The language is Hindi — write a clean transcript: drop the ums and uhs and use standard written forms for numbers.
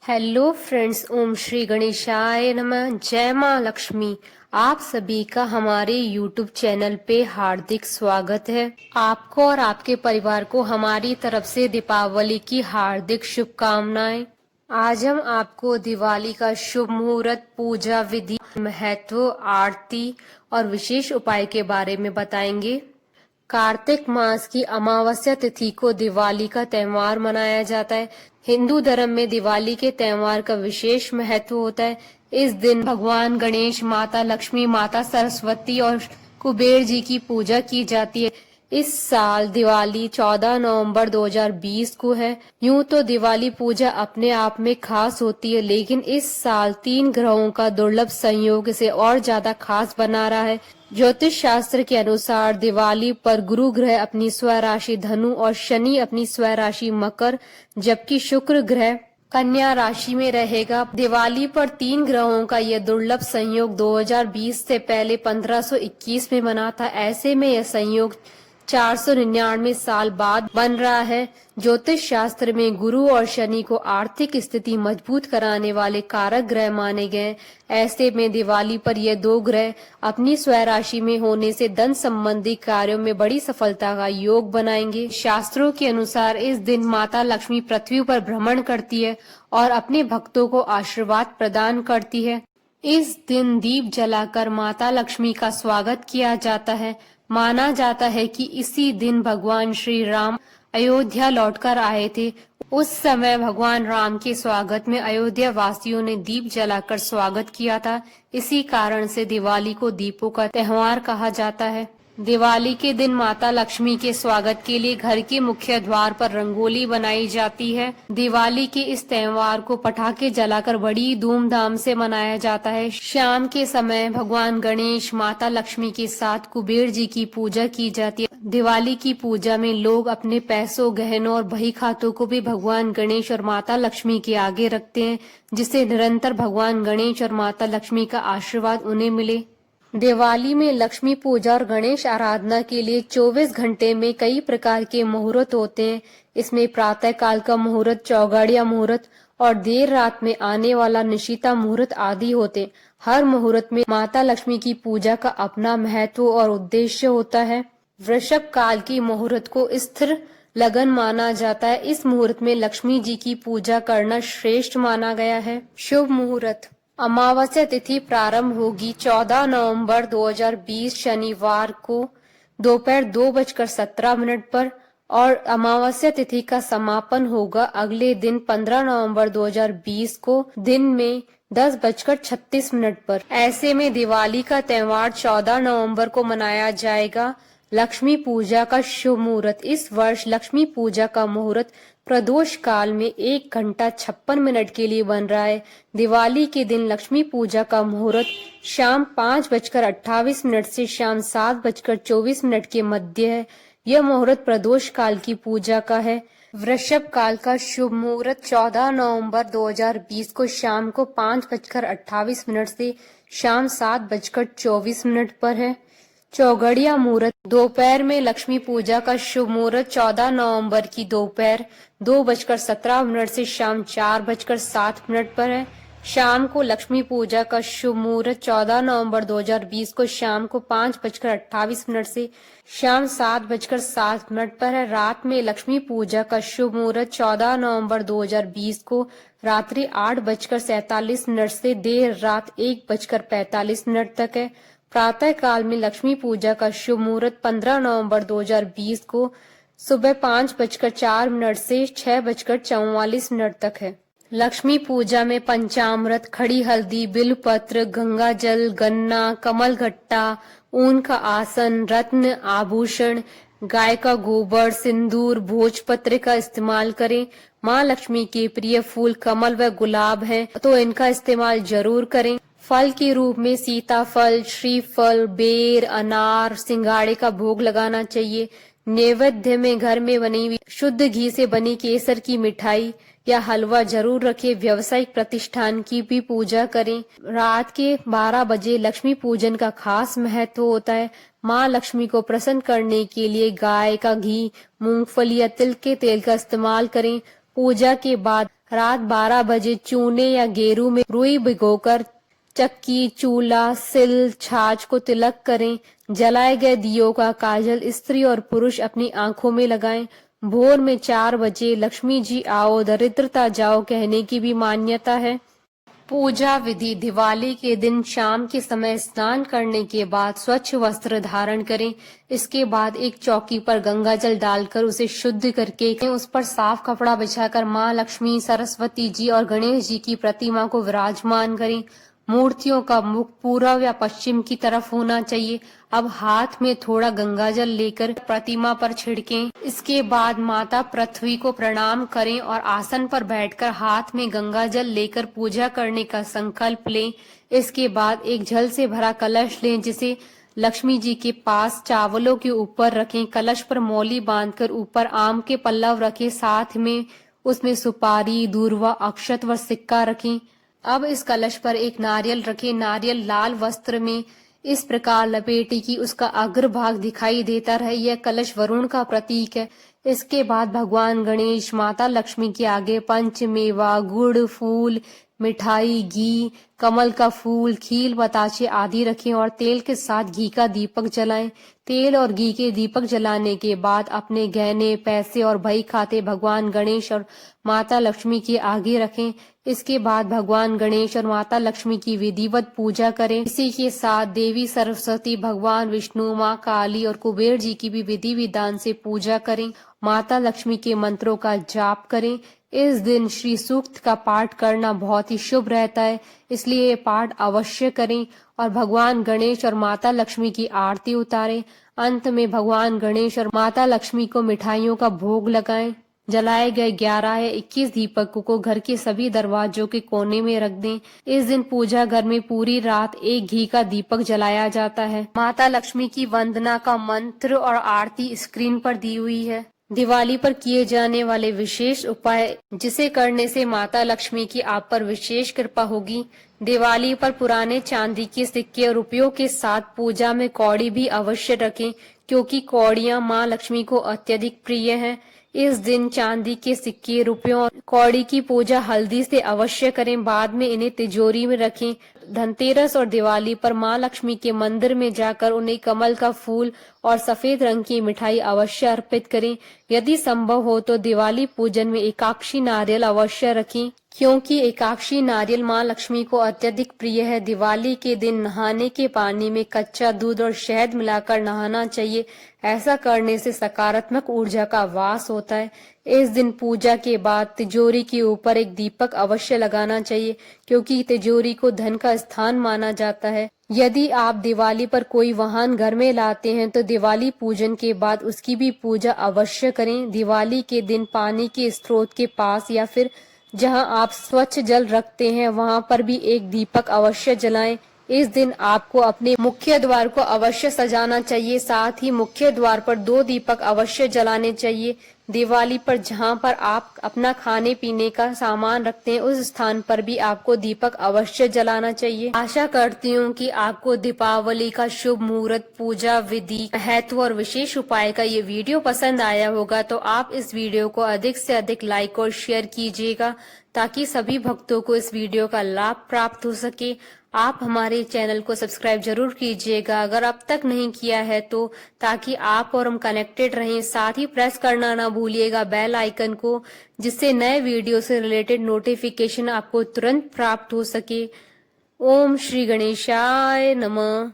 हेलो फ्रेंड्स, ओम श्री गणेशाय नमः। जय माँ लक्ष्मी। आप सभी का हमारे यूट्यूब चैनल पे हार्दिक स्वागत है। आपको और आपके परिवार को हमारी तरफ से दीपावली की हार्दिक शुभकामनाएं। आज हम आपको दिवाली का शुभ मुहूर्त, पूजा विधि, महत्व, आरती और विशेष उपाय के बारे में बताएंगे। कार्तिक मास की अमावस्या तिथि को दिवाली का त्योहार मनाया जाता है। हिंदू धर्म में दिवाली के त्योहार का विशेष महत्व होता है। इस दिन भगवान गणेश, माता लक्ष्मी, माता सरस्वती और कुबेर जी की पूजा की जाती है। इस साल दिवाली 14 नवंबर 2020 को है। यूं तो दिवाली पूजा अपने आप में खास होती है, लेकिन इस साल 3 ग्रहों का दुर्लभ संयोग इसे और ज्यादा खास बना रहा है। ज्योतिष शास्त्र के अनुसार दिवाली पर गुरु ग्रह अपनी स्वराशि धनु और शनि अपनी स्वराशि मकर, जबकि शुक्र ग्रह कन्या राशि में रहेगा। दिवाली पर 3 ग्रहों का यह दुर्लभ संयोग 2020 से पहले 1521 में बना था। ऐसे में यह संयोग 499 साल बाद बन रहा है। ज्योतिष शास्त्र में गुरु और शनि को आर्थिक स्थिति मजबूत कराने वाले कारक ग्रह माने गए। ऐसे में दिवाली पर ये 2 ग्रह अपनी स्वराशि में होने से धन संबंधी कार्यों में बड़ी सफलता का योग बनाएंगे। शास्त्रों के अनुसार इस दिन माता लक्ष्मी पृथ्वी पर भ्रमण करती है और अपने भक्तों को आशीर्वाद प्रदान करती है। इस दिन दीप जलाकर माता लक्ष्मी का स्वागत किया जाता है। माना जाता है कि इसी दिन भगवान श्री राम अयोध्या लौटकर आए थे। उस समय भगवान राम के स्वागत में अयोध्या वासियों ने दीप जलाकर स्वागत किया था। इसी कारण से दिवाली को दीपों का त्योहार कहा जाता है। दिवाली के दिन माता लक्ष्मी के स्वागत के लिए घर के मुख्य द्वार पर रंगोली बनाई जाती है। दिवाली के इस त्योहार को पटाखे जलाकर बड़ी धूमधाम से मनाया जाता है। शाम के समय भगवान गणेश, माता लक्ष्मी के साथ कुबेर जी की पूजा की जाती है। दिवाली की पूजा में लोग अपने पैसों, गहनों और बही खातों को भी भगवान गणेश और माता लक्ष्मी के आगे रखते हैं, जिससे निरंतर भगवान गणेश और माता लक्ष्मी का आशीर्वाद उन्हें मिले। दिवाली में लक्ष्मी पूजा और गणेश आराधना के लिए 24 घंटे में कई प्रकार के मुहूर्त होते हैं। इसमें प्रातः काल का मुहूर्त, चौगाड़िया मुहूर्त और देर रात में आने वाला निशिता मुहूर्त आदि होते हैं। हर मुहूर्त में माता लक्ष्मी की पूजा का अपना महत्व और उद्देश्य होता है। वृषभ काल की मुहूर्त को स्थिर लगन माना जाता है। इस मुहूर्त में लक्ष्मी जी की पूजा करना श्रेष्ठ माना गया है। शुभ मुहूर्त। अमावस्या तिथि प्रारंभ होगी 14 नवंबर 2020 शनिवार को दोपहर 2:17 पर और अमावस्या तिथि का समापन होगा अगले दिन 15 नवंबर 2020 को दिन में 10:36 पर। ऐसे में दिवाली का त्योहार 14 नवंबर को मनाया जाएगा। लक्ष्मी पूजा का शुभ मुहूर्त। इस वर्ष लक्ष्मी पूजा का मुहूर्त प्रदोष काल में 1 घंटा 56 मिनट के लिए बन रहा है। दिवाली के दिन लक्ष्मी पूजा का मुहूर्त शाम 5:28 से शाम 7:24 के मध्य है। यह मुहूर्त प्रदोष काल की पूजा का है। वृषभ काल का शुभ मुहूर्त 14 नवंबर 2020 को शाम को 5:28 से शाम 7:24 पर है। चौगड़िया मुहूर्त। दोपहर में लक्ष्मी पूजा का शुभ मुहूर्त 14 नवंबर की दोपहर 2:17 से शाम 4:07 पर है। शाम को लक्ष्मी पूजा का शुभ मुहूर्त 14 नवंबर 2020 को शाम को 5:28 से शाम 7:07 पर है। रात में लक्ष्मी पूजा का शुभ मुहूर्त 14 नवंबर 2020 को रात्रि 8:47 से देर रात 1:45 तक है। प्रातः काल में लक्ष्मी पूजा का शुभ मुहूर्त 15 नवंबर 2020 को सुबह 5:04 से 6:44 तक है। लक्ष्मी पूजा में पंचामृत, खड़ी हल्दी, बिल्वपत्र, गंगा जल, गन्ना, कमल घट्टा, ऊन का आसन, रत्न, आभूषण, गाय का गोबर, सिंदूर, भोजपत्र का इस्तेमाल करें। माँ लक्ष्मी के प्रिय फूल कमल व गुलाब हैं, तो इनका इस्तेमाल जरूर करें। फल के रूप में सीताफल, श्रीफल, बेर, अनार, सिंघाड़े का भोग लगाना चाहिए। नैवेद्य में घर में बनी हुई शुद्ध घी से बनी केसर की मिठाई या हलवा जरूर रखें। व्यावसायिक प्रतिष्ठान की भी पूजा करें। रात के 12 बजे लक्ष्मी पूजन का खास महत्व होता है। माँ लक्ष्मी को प्रसन्न करने के लिए गाय का घी, मूंगफली या तिल के तेल का इस्तेमाल करें। पूजा के बाद रात 12 बजे चूने या गेरू में रुई भिगोकर चक्की, चूल्हा, सिल, छाछ को तिलक करें। जलाए गए दियों का काजल स्त्री और पुरुष अपनी आंखों में लगाएं। भोर में 4 बजे लक्ष्मी जी आओ दरिद्रता जाओ कहने की भी मान्यता है। पूजा विधि: दिवाली के दिन शाम के समय स्नान करने के बाद स्वच्छ वस्त्र धारण करें। इसके बाद एक चौकी पर गंगा जल डालकर उसे शुद्ध करके उस पर साफ कपड़ा बिछाकर माँ लक्ष्मी, सरस्वती जी और गणेश जी की प्रतिमा को विराजमान करें। मूर्तियों का मुख पूर्व या पश्चिम की तरफ होना चाहिए। अब हाथ में थोड़ा गंगाजल लेकर प्रतिमा पर छिड़कें। इसके बाद माता पृथ्वी को प्रणाम करें और आसन पर बैठकर हाथ में गंगाजल लेकर पूजा करने का संकल्प लें। इसके बाद एक जल से भरा कलश लें, जिसे लक्ष्मी जी के पास चावलों के ऊपर रखें। कलश पर मौली बांधकर ऊपर आम के पल्लव रखें, साथ में उसमें सुपारी, दूर्वा, अक्षत व सिक्का रखें। अब इस कलश पर एक नारियल रखें। नारियल लाल वस्त्र में इस प्रकार लपेटे कि उसका अग्रभाग दिखाई देता रहे। यह कलश वरुण का प्रतीक है। इसके बाद भगवान गणेश, माता लक्ष्मी के आगे पंचमेवा, गुड़, फूल, मिठाई, घी, कमल का फूल, खील, बताशे आदि रखें और तेल के साथ घी का दीपक जलाएं। तेल और घी के दीपक जलाने के बाद अपने गहने, पैसे और बही खाते भगवान गणेश और माता लक्ष्मी के आगे रखें। इसके बाद भगवान गणेश और माता लक्ष्मी की विधिवत पूजा करें। इसी के साथ देवी सरस्वती, भगवान विष्णु, माँ काली और कुबेर जी की भी विधि विधान से पूजा करें। माता लक्ष्मी के मंत्रों का जाप करें। इस दिन श्री सूक्त का पाठ करना बहुत ही शुभ रहता है, इसलिए ये पाठ अवश्य करें और भगवान गणेश और माता लक्ष्मी की आरती उतारें। अंत में भगवान गणेश और माता लक्ष्मी को मिठाइयों का भोग लगाएं। जलाए गए 11 या 21 दीपकों को घर के सभी दरवाजों के कोने में रख दें। इस दिन पूजा घर में पूरी रात एक घी का दीपक जलाया जाता है। माता लक्ष्मी की वंदना का मंत्र और आरती स्क्रीन पर दी हुई है। दिवाली पर किए जाने वाले विशेष उपाय, जिसे करने से माता लक्ष्मी की आप पर विशेष कृपा होगी। दिवाली पर पुराने चांदी के सिक्के और रुपयों के साथ पूजा में कौड़ी भी अवश्य रखें, क्योंकि कौड़ियां माँ लक्ष्मी को अत्यधिक प्रिय हैं। इस दिन चांदी के सिक्के, रुपयों और कौड़ी की पूजा हल्दी से अवश्य करें, बाद में इन्हें तिजोरी में रखें। धनतेरस और दिवाली पर माँ लक्ष्मी के मंदिर में जाकर उन्हें कमल का फूल और सफेद रंग की मिठाई अवश्य अर्पित करें। यदि संभव हो तो दिवाली पूजन में एकाक्षी नारियल अवश्य रखें, क्योंकि एकाक्षी नारियल माँ लक्ष्मी को अत्यधिक प्रिय है। दिवाली के दिन नहाने के पानी में कच्चा दूध और शहद मिलाकर नहाना चाहिए। ऐसा करने से सकारात्मक ऊर्जा का वास होता है। इस दिन पूजा के बाद तिजोरी के ऊपर एक दीपक अवश्य लगाना चाहिए, क्योंकि तिजोरी को धन का स्थान माना जाता है। यदि आप दिवाली पर कोई वाहन घर में लाते हैं तो दिवाली पूजन के बाद उसकी भी पूजा अवश्य करें। दिवाली के दिन पानी के स्रोत के पास या फिर जहां आप स्वच्छ जल रखते हैं वहां पर भी एक दीपक अवश्य जलाएं। इस दिन आपको अपने मुख्य द्वार को अवश्य सजाना चाहिए, साथ ही मुख्य द्वार पर 2 दीपक अवश्य जलाने चाहिए। दिवाली पर जहां पर आप अपना खाने पीने का सामान रखते हैं उस स्थान पर भी आपको दीपक अवश्य जलाना चाहिए। आशा करती हूँ कि आपको दीपावली का शुभ मुहूर्त, पूजा विधि, महत्व और विशेष उपाय का ये वीडियो पसंद आया होगा, तो आप इस वीडियो को अधिक से अधिक लाइक और शेयर कीजिएगा, ताकि सभी भक्तों को इस वीडियो का लाभ प्राप्त हो सके। आप हमारे चैनल को सब्सक्राइब जरूर कीजिएगा अगर अब तक नहीं किया है तो, ताकि आप और हम कनेक्टेड रहें। साथ ही प्रेस करना ना भूलिएगा बेल आइकन को, जिससे नए वीडियो से रिलेटेड नोटिफिकेशन आपको तुरंत प्राप्त हो सके। ओम श्री गणेशाय नमः।